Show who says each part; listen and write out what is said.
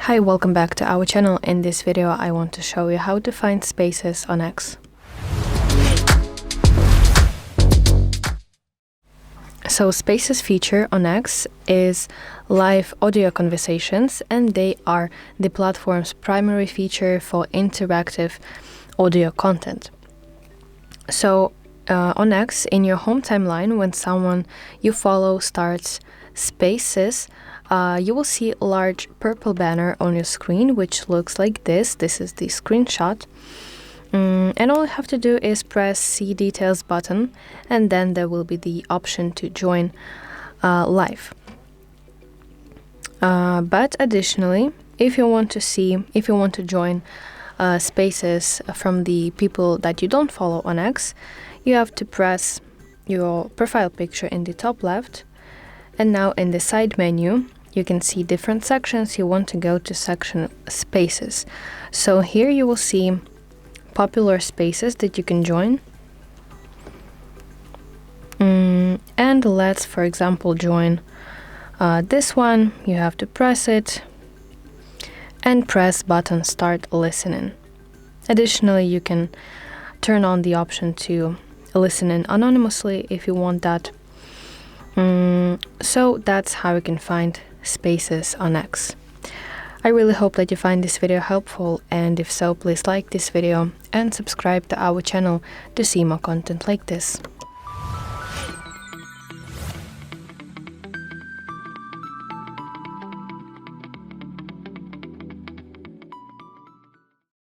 Speaker 1: Hi, welcome back to our channel. In this video I want to show you how to find spaces on X. So Spaces feature on X is live audio conversations, and they are the platform's primary feature for interactive audio content. So on X, in your home timeline, when someone you follow starts Spaces, you will see a large purple banner on your screen, which looks like this. This is the screenshot. And all you have to do is press See Details button, and then there will be the option to join live. But additionally, if you want to join Spaces from the people that you don't follow on X, you have to press your profile picture in the top left, and now in the side menu you can see different sections. You want to go to section Spaces. So here you will see popular spaces that you can join. And let's, for example, join this one. You have to press it and press button Start Listening. Additionally, you can turn on the option to listen in anonymously if you want that. So that's how you can find Spaces on X. I really hope that you find this video helpful, and if so, please like this video and subscribe to our channel to see more content like this.